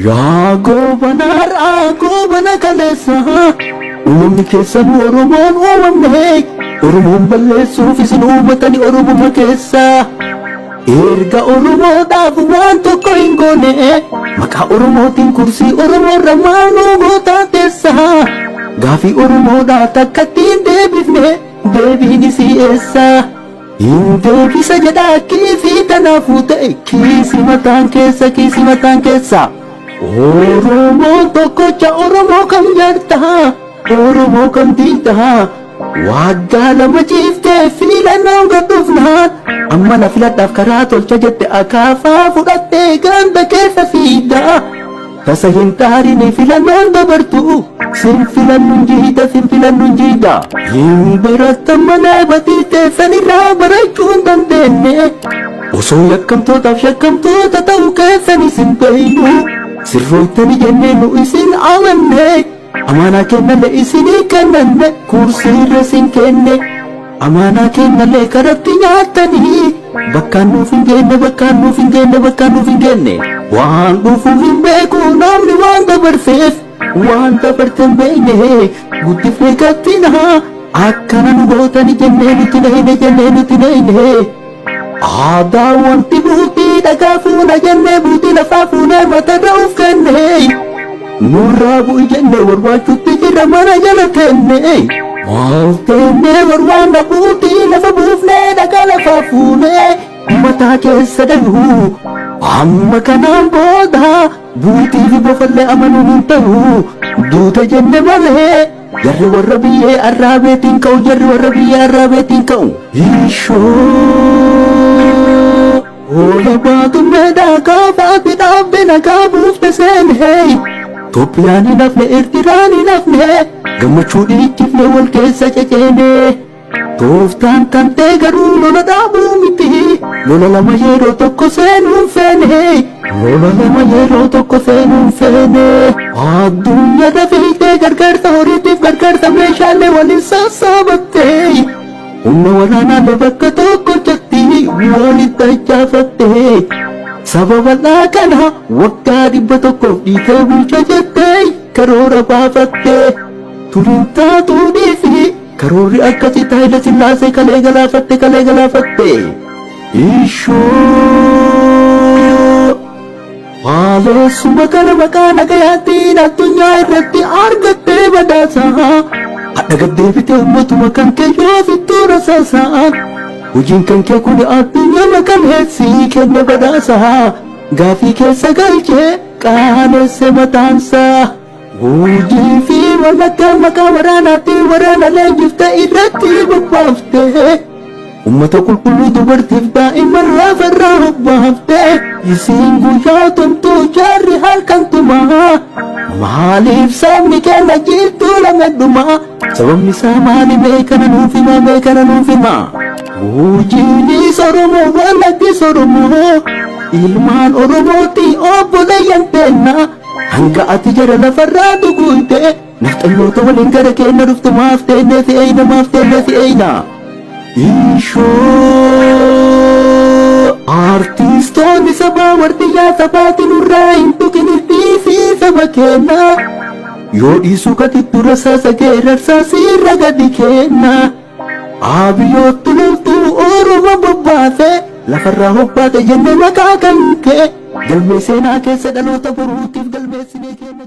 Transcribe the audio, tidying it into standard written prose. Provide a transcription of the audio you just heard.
yaa goobana kaleessa uumamni keessan Oromoon uumamne Oromoon balleessuuf isin uumatani Oromuma keessa erga Oromoodhaaf waan tokko hin goone maqaa Oromootiin kursii Oromoorra maaloo gootaa teessa gaafii Oromoodhaa takkattiin deebifne deebiin isii eessa hin deebisa jedhaa kiisii tanaafuu ta'e kiisi mataan keessa Oromoo tokkocha Oromoo kam jarta Oromoo kam diigta waggaa lama ciiftee filannoo gadhuufnaan amma na filadhaaf karaa tolcha jette akaafaa fudhattee ganda keessa fiigda tasa hin taarine filannoon dabartu sin filannuun jiida hin barattan malee batiitee sanirraa barachuu hin dandeenye osoo yakkamtootaaf shakkamtoota ta'uu keessan isin beeynu sirrootani jennee nu isin amanne amaanaa kennalle isinii kennanne kursiirra sin kenne amaanaa kennalle karatti nyaatanii bakkaan nuuf hin genne waan dhufuuf hin beeku namni waan dabarseef waan dabartan beeyne guddifne gattina akkana nu gootani jennee nuti nayne aadaa wanti buutii dhagaa fuuna jennee buutii lafaa fuunee matarra uf kenne nurraa bu'i jennee barbaachuutti jirra mana jala kenne maaf teennee barbaanna buutii lafa buufnee dhagaa lafaa fuunee mataa keessa darbu amma kanaan booda buutii fi bofallee amanuun hin ta'u duuta jenne malee jarri warra biyyee arraabeetiin ka'u Ola baatu meedaa kaafaati dhaabbe nagaa buufte seenee Itoophiyaan hin hafne Eertiraan hin hafne gammachuu dhiichifne wal keessa ceceene tooftaan tantee garuu lola dhaabuu miti lola lama yeroo tokko seenuun feene addunyaa dafiitee gargaarsa horiitiif gargaarsa meeshaalee waliin sassaabattee humna waraanaa bakka tokko walitti ajjaafattee sababa kana waggaa 100 dhiitee bulcha jettee karoora baafattee turiin taatuudhii fi karoorri akkasii Haayile Sillaasee kalee galaafatte haaleessuma kana maqaa nagayaatiin addunyaa irratti argattee badhaasa hadha gaddeebite ummatuma kan keeyyoo fittuu rasaasaan Hojiin kan kee kun addunyaa kaleessii kenne badhaasa gaafii keessa galchee qaanesse mataansa hojii fi walakkaa maqaa waraanaatti waraana leenjifte irratti bobbaafte ummata qulqulluu dubartiif daa'imman raafarraa hobbaafte isiin guyyaa tumtuu jaarri halkan tumaa maaliif sabni kenna jirtuu lamedhumaa sababni isaa maali meekana nuuf hima Hojiinis Oromoo walaktis Oromoo ilmaan Oromooti obboleeyyan teenna hanga ati jara lafarraa duguute nafxanyoota waliin gara keenya dhuftu maaf teenne si'eeyna Artistoonni sabaa wardiyyaa sabaatiin irraa hin tuqinirtii fi saba kenna yoo dhiisuu katittu rasaasa geerarsaa siirra gadi kenna Abiyyoottu loltuu Oromoo bobbaate lafarraa hobbaate jennee maqaa kan kee galmee seenaa keessa dhaloota boruutiif galmeessinee kenna